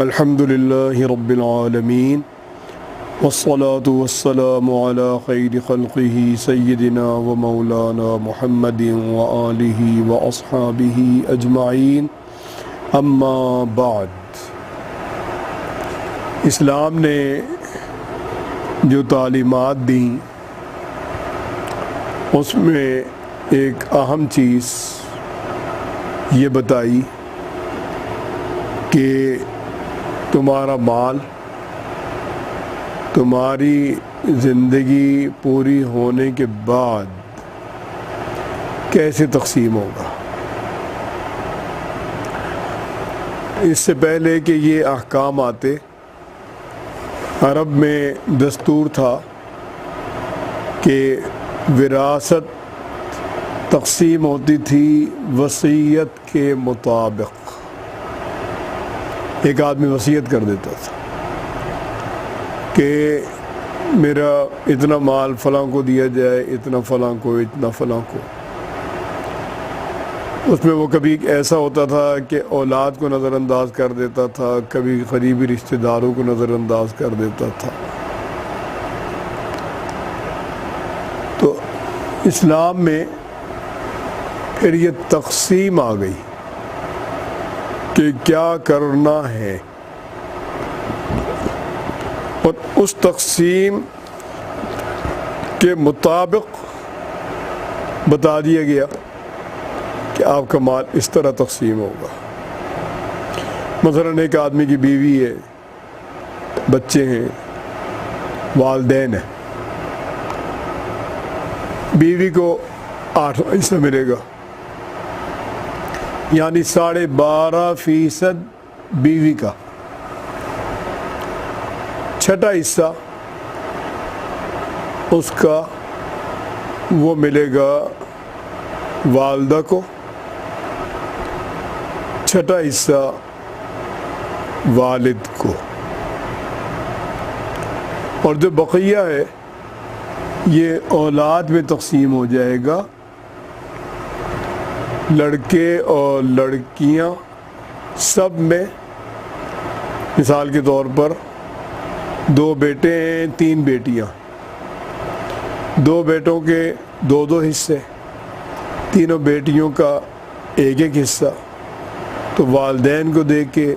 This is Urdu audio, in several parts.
الحمد للہ رب العالمین والصلاة والسلام علی خیر خلقہ سیدنا و مولانا محمد وآلہ واصحابہ اجمعین اما بعد۔ اسلام نے جو تعلیمات دیں اس میں ایک اہم چیز یہ بتائی کہ تمہارا مال تمہاری زندگی پوری ہونے کے بعد کیسے تقسیم ہوگا۔ اس سے پہلے کہ یہ احکام آتے، عرب میں دستور تھا کہ وراثت تقسیم ہوتی تھی وصیت کے مطابق۔ ایک آدمی وصیت کر دیتا تھا کہ میرا اتنا مال فلاں کو دیا جائے، اتنا فلاں کو، اتنا فلاں کو۔ اس میں وہ کبھی ایسا ہوتا تھا کہ اولاد کو نظر انداز کر دیتا تھا، کبھی قریبی رشتہ داروں کو نظر انداز کر دیتا تھا۔ تو اسلام میں پھر یہ تقسیم آ گئی کہ کیا کرنا ہے، اور اس تقسیم کے مطابق بتا دیا گیا کہ آپ کا مال اس طرح تقسیم ہوگا۔ مثلاً ایک آدمی کی بیوی ہے، بچے ہیں، والدین ہیں، بیوی کو 8واں حصہ ملے گا، یعنی 12.5% بیوی کا۔ 6واں حصہ اس کا وہ ملے گا والدہ کو، 6واں حصہ والد کو، اور جو بقیہ ہے یہ اولاد میں تقسیم ہو جائے گا۔ لڑکے اور لڑکیاں سب میں، مثال کے طور پر 2 بیٹے ہیں، 3 بیٹیاں، 2 بیٹوں کے 2 حصے، تینوں بیٹیوں کا 1 حصہ، تو والدین کو دے کے،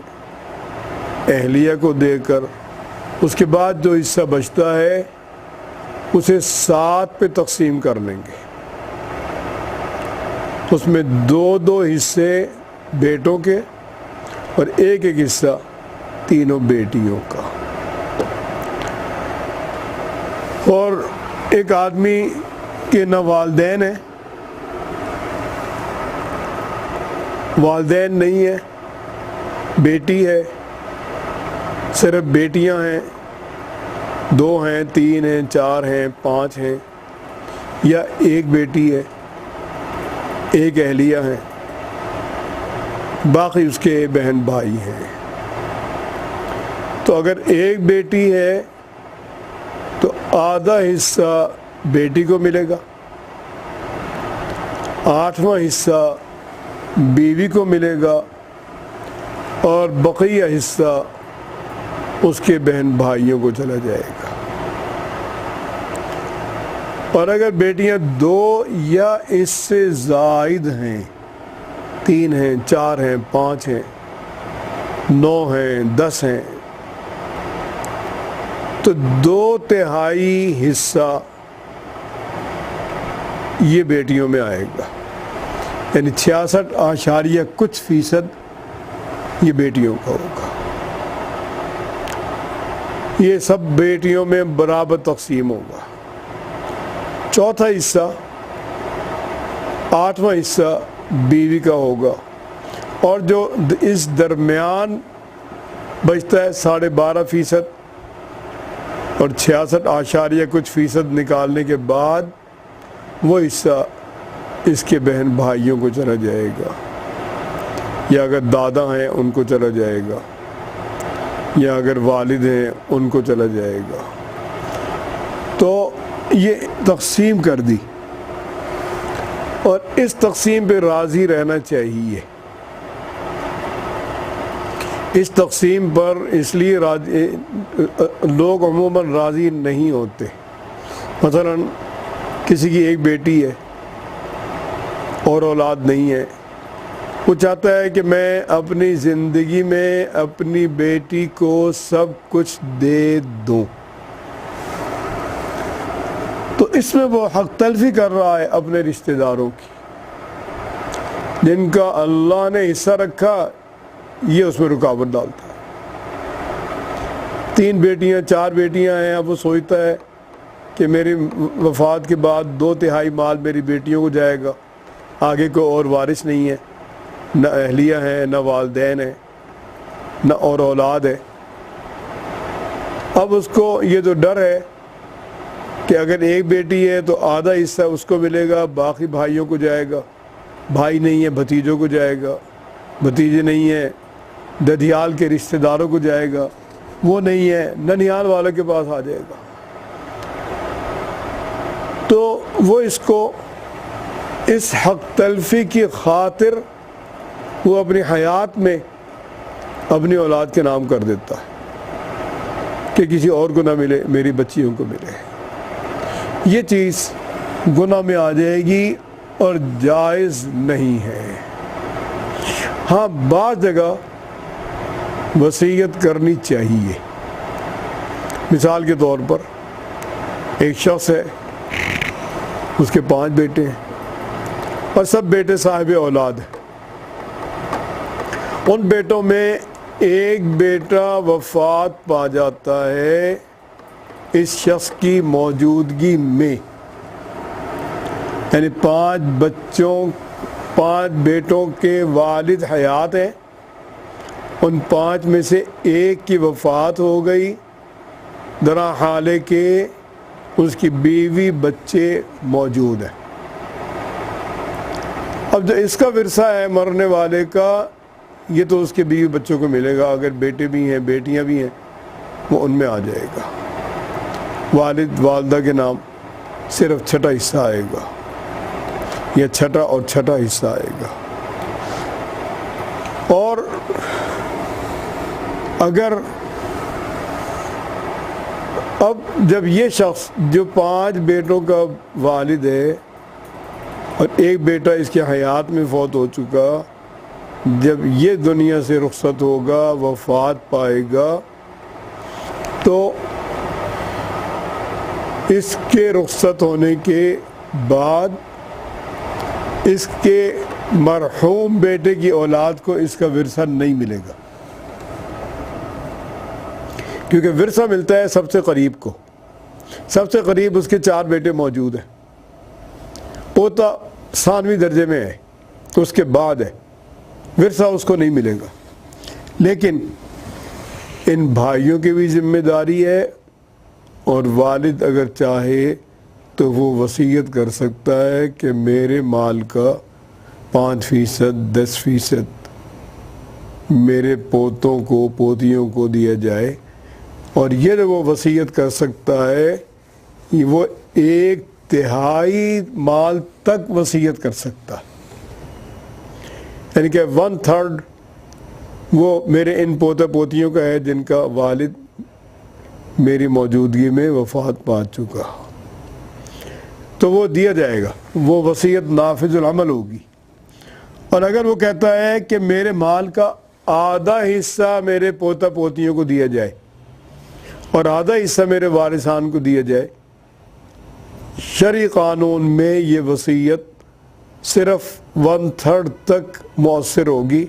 اہلیہ کو دے کر، اس کے بعد جو حصہ بچتا ہے اسے 7 پہ تقسیم کر لیں گے۔ اس میں 2 حصے بیٹوں کے اور 1 حصہ تینوں بیٹیوں کا۔ اور ایک آدمی کے نہ والدین ہیں، والدین نہیں ہے، بیٹی ہے، صرف بیٹیاں ہیں، 2 ہیں، 3 ہیں، 4 ہیں، 5 ہیں، یا 1 بیٹی ہے، 1 اہلیہ ہے، باقی اس کے بہن بھائی ہیں۔ تو اگر 1 بیٹی ہے تو آدھا حصہ بیٹی کو ملے گا، 8واں حصہ بیوی کو ملے گا، اور بقیہ حصہ اس کے بہن بھائیوں کو چلا جائے گا۔ اور اگر بیٹیاں 2 یا اس سے زائد ہیں، 3 ہیں، 4 ہیں، 5 ہیں، 9 ہیں، 10 ہیں، تو 2/3 حصہ یہ بیٹیوں میں آئے گا، یعنی 66 کچھ فیصد یہ بیٹیوں کا ہوگا۔ یہ سب بیٹیوں میں برابر تقسیم ہوگا۔ 4واں حصہ، 8واں حصہ بیوی کا ہوگا، اور جو اس درمیان بچتا ہے 12.5% اور 66 کچھ فیصد نکالنے کے بعد وہ حصہ اس کے بہن بھائیوں کو چلا جائے گا، یا اگر دادا ہیں ان کو چلا جائے گا، یا اگر والد ہیں ان کو چلا جائے گا۔ تو یہ تقسیم کر دی، اور اس تقسیم پہ راضی رہنا چاہیے۔ اس تقسیم پر اس لیے لوگ عموماً راضی نہیں ہوتے. مثلا کسی کی ایک بیٹی ہے اور اولاد نہیں ہے، وہ چاہتا ہے کہ میں اپنی زندگی میں اپنی بیٹی کو سب کچھ دے دوں، تو اس میں وہ حق تلفی کر رہا ہے اپنے رشتہ داروں کی جن کا اللہ نے حصہ رکھا، یہ اس میں رکاوٹ ڈالتا ہے. 3 بیٹیاں 4 بیٹیاں ہیں، اب وہ سوچتا ہے کہ میری وفات کے بعد 2/3 مال میری بیٹیوں کو جائے گا، آگے کوئی اور وارث نہیں ہے، نہ اہلیہ ہیں، نہ والدین ہیں، نہ اور اولاد ہے. اب اس کو یہ تو ڈر ہے کہ اگر ایک بیٹی ہے تو آدھا حصہ اس کو ملے گا، باقی بھائیوں کو جائے گا، بھائی نہیں ہے بھتیجوں کو جائے گا، بھتیجے نہیں ہیں ددیال کے رشتہ داروں کو جائے گا، وہ نہیں ہے ننیال والوں کے پاس آ جائے گا. تو وہ اس کو اس حق تلفی کی خاطر وہ اپنی حیات میں اپنی اولاد کے نام کر دیتا ہے کہ کسی اور کو نہ ملے، میری بچیوں کو ملے. یہ چیز گناہ میں آ جائے گی اور جائز نہیں ہے. ہاں بعض جگہ وصیت کرنی چاہیے. مثال کے طور پر ایک شخص ہے، اس کے 5 بیٹے ہیں اور سب بیٹے صاحب اولاد ہیں. ان بیٹوں میں ایک بیٹا وفات پا جاتا ہے اس شخص کی موجودگی میں، یعنی 5 بیٹوں کے والد حیات ہیں، ان 5 میں سے ایک کی وفات ہو گئی، درا حالے کہ اس کی بیوی بچے موجود ہیں. اب جو اس کا ورثہ ہے مرنے والے کا، یہ تو اس کے بیوی بچوں کو ملے گا، اگر بیٹے بھی ہیں بیٹیاں بھی ہیں وہ ان میں آ جائے گا. والد والدہ کے نام صرف چھٹا حصہ آئے گا، یا چھٹا اور چھٹا حصہ آئے گا. اور اگر اب جب یہ شخص جو 5 بیٹوں کا والد ہے اور ایک بیٹا اس کے حیات میں فوت ہو چکا، جب یہ دنیا سے رخصت ہوگا، وفات پائے گا، تو اس کے رخصت ہونے کے بعد اس کے مرحوم بیٹے کی اولاد کو اس کا ورثہ نہیں ملے گا، کیونکہ ورثہ ملتا ہے سب سے قریب کو. سب سے قریب اس کے 4 بیٹے موجود ہیں، پوتا ثانوی درجے میں ہے، اس کے بعد ہے، ورثہ اس کو نہیں ملے گا. لیکن ان بھائیوں کی بھی ذمہ داری ہے، اور والد اگر چاہے تو وہ وصیت کر سکتا ہے کہ میرے مال کا 5% 10% میرے پوتوں کو پوتیوں کو دیا جائے. اور یہ جو وہ وصیت کر سکتا ہے وہ 1/3 مال تک وصیت کر سکتا ہے، یعنی کہ 1/3 وہ میرے ان پوتا پوتیوں کا ہے جن کا والد میری موجودگی میں وفات پا چکا، تو وہ دیا جائے گا، وہ وصیت نافذ العمل ہوگی. اور اگر وہ کہتا ہے کہ میرے مال کا آدھا حصہ میرے پوتا پوتیوں کو دیا جائے اور آدھا حصہ میرے وارثان کو دیا جائے، شرعی قانون میں یہ وصیت صرف 1/3 تک مؤثر ہوگی،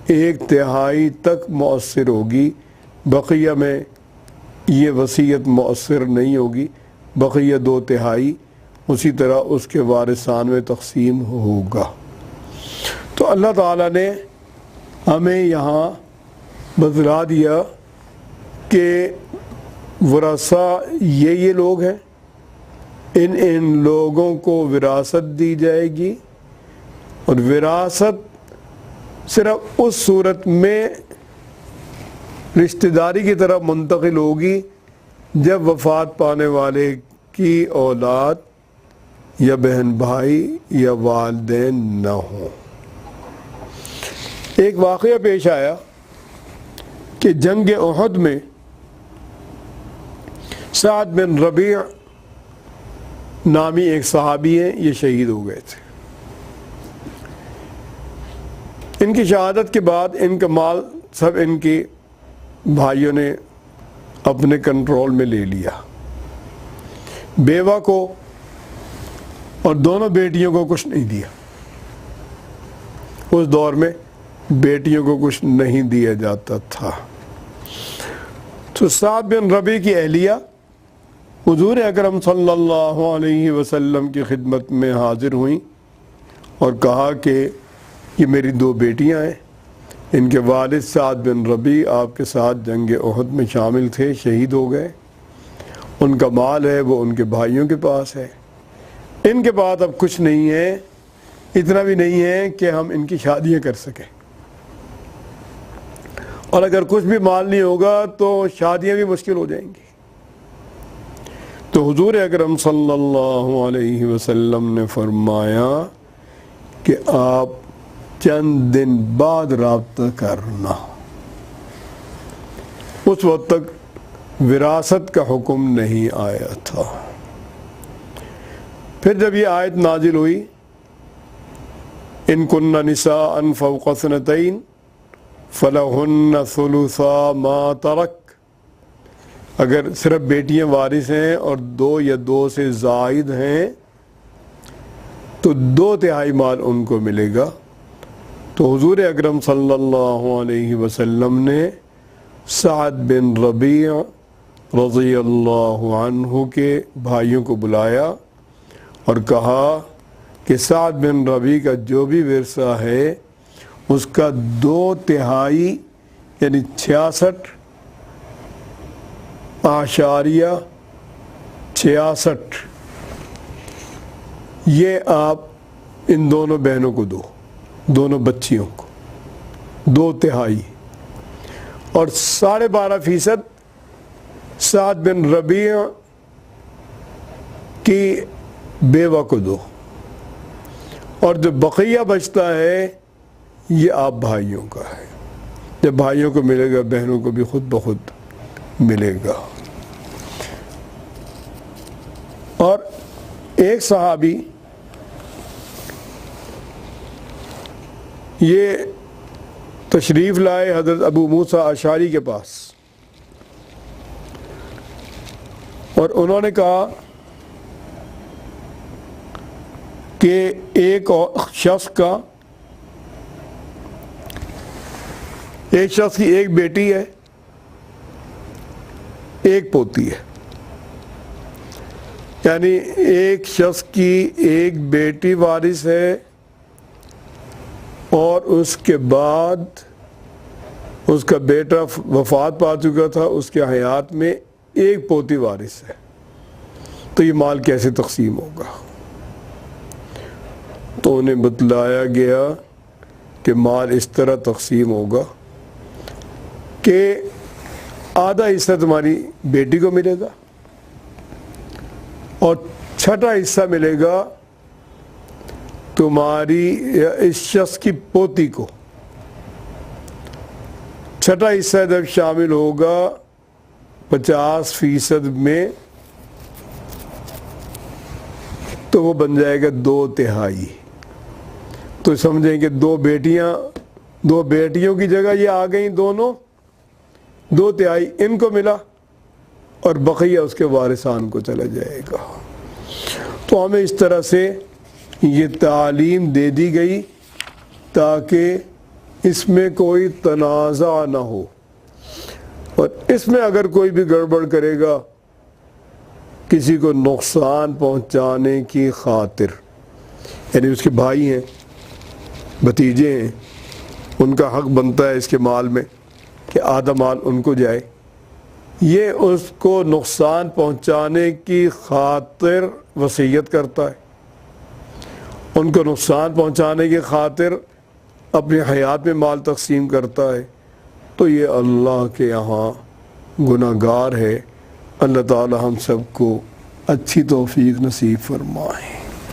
1/3 تک مؤثر ہوگی، بقیہ میں یہ وصیت مؤثر نہیں ہوگی. بقیہ 2/3 اسی طرح اس کے وارثان میں تقسیم ہوگا. تو اللہ تعالیٰ نے ہمیں یہاں بتلا دیا کہ ورثہ یہ لوگ ہیں، ان لوگوں کو وراثت دی جائے گی، اور وراثت صرف اس صورت میں رشتہ داری کی طرف منتقل ہوگی جب وفات پانے والے کی اولاد یا بہن بھائی یا والدین نہ ہوں. ایک واقعہ پیش آیا کہ جنگ احد میں سعد بن ربیع نامی ایک صحابی ہیں، یہ شہید ہو گئے تھے۔ ان کی شہادت کے بعد ان کا مال سب ان کے بھائیوں نے اپنے کنٹرول میں لے لیا۔ بیوہ کو اور دونوں بیٹیوں کو کچھ نہیں دیا۔ اس دور میں بیٹیوں کو کچھ نہیں دیا جاتا تھا۔ تو سعد بن ربیع کی اہلیہ حضور اکرم صلی اللہ علیہ وسلم کی خدمت میں حاضر ہوئیں اور کہا کہ یہ میری 2 بیٹیاں ہیں، ان کے والد سعد بن ربیع آپ کے ساتھ جنگ احد میں شامل تھے، شہید ہو گئے، ان کا مال ہے وہ ان کے بھائیوں کے پاس ہے، ان کے پاس اب کچھ نہیں ہے، اتنا بھی نہیں ہے کہ ہم ان کی شادیاں کر سکیں، اور اگر کچھ بھی مال نہیں ہوگا تو شادیاں بھی مشکل ہو جائیں گی۔ تو حضور اکرم صلی اللہ علیہ وسلم نے فرمایا کہ آپ چند دن بعد رابطہ کرنا۔ اس وقت تک وراثت کا حکم نہیں آیا تھا۔ پھر جب یہ آیت نازل ہوئی، ان کن نساء فوق اثنتین فلہن ثلثا ما ترک، اگر صرف بیٹیاں وارث ہیں اور 2 یا 2 سے زائد ہیں تو 2/3 مال ان کو ملے گا۔ تو حضور اکرم صلی اللہ علیہ وسلم نے سعد بن ربیع رضی اللہ عنہ کے بھائیوں کو بلایا اور کہا کہ سعد بن ربیع کا جو بھی ورثہ ہے اس کا 2/3 یعنی 66.66 یہ آپ ان دونوں بہنوں کو دو، دونوں بچیوں کو 2/3، اور 12.5% سعد بن ربیع کی بیوہ کو دو، اور جو بقیہ بچتا ہے یہ آپ بھائیوں کا ہے۔ جب بھائیوں کو ملے گا بہنوں کو بھی خود بخود ملے گا۔ اور ایک صحابی یہ تشریف لائے حضرت ابو موسیٰ اشعری کے پاس، اور انہوں نے کہا کہ ایک شخص کی ایک بیٹی ہے، ایک پوتی ہے، یعنی ایک شخص کی ایک بیٹی وارث ہے اور اس کے بعد اس کا بیٹا وفات پا چکا تھا، اس کے حیات میں ایک پوتی وارث ہے، تو یہ مال کیسے تقسیم ہوگا؟ تو انہیں بتلایا گیا کہ مال اس طرح تقسیم ہوگا کہ آدھا حصہ تمہاری بیٹی کو ملے گا اور 6واں حصہ ملے گا تمہاری اس شخص کی پوتی کو۔ 6واں حصہ جب شامل ہوگا 50% میں تو وہ بن جائے گا 2/3۔ تو سمجھیں کہ 2 بیٹیوں کی جگہ یہ آ گئیں دونوں، 2/3 ان کو ملا اور بقیہ اس کے وارثان کو چلا جائے گا۔ تو ہمیں اس طرح سے یہ تعلیم دے دی گئی تاکہ اس میں کوئی تنازع نہ ہو، اور اس میں اگر کوئی بھی گڑبڑ کرے گا کسی کو نقصان پہنچانے کی خاطر، یعنی اس کے بھائی ہیں، بھتیجے ہیں، ان کا حق بنتا ہے اس کے مال میں کہ آدھا مال ان کو جائے، یہ اس کو نقصان پہنچانے کی خاطر وصیت کرتا ہے، ان کو نقصان پہنچانے کی خاطر اپنی حیات میں مال تقسیم کرتا ہے، تو یہ اللہ کے یہاں گناہ گار ہے۔ اللہ تعالی ہم سب کو اچھی توفیق نصیب فرمائے۔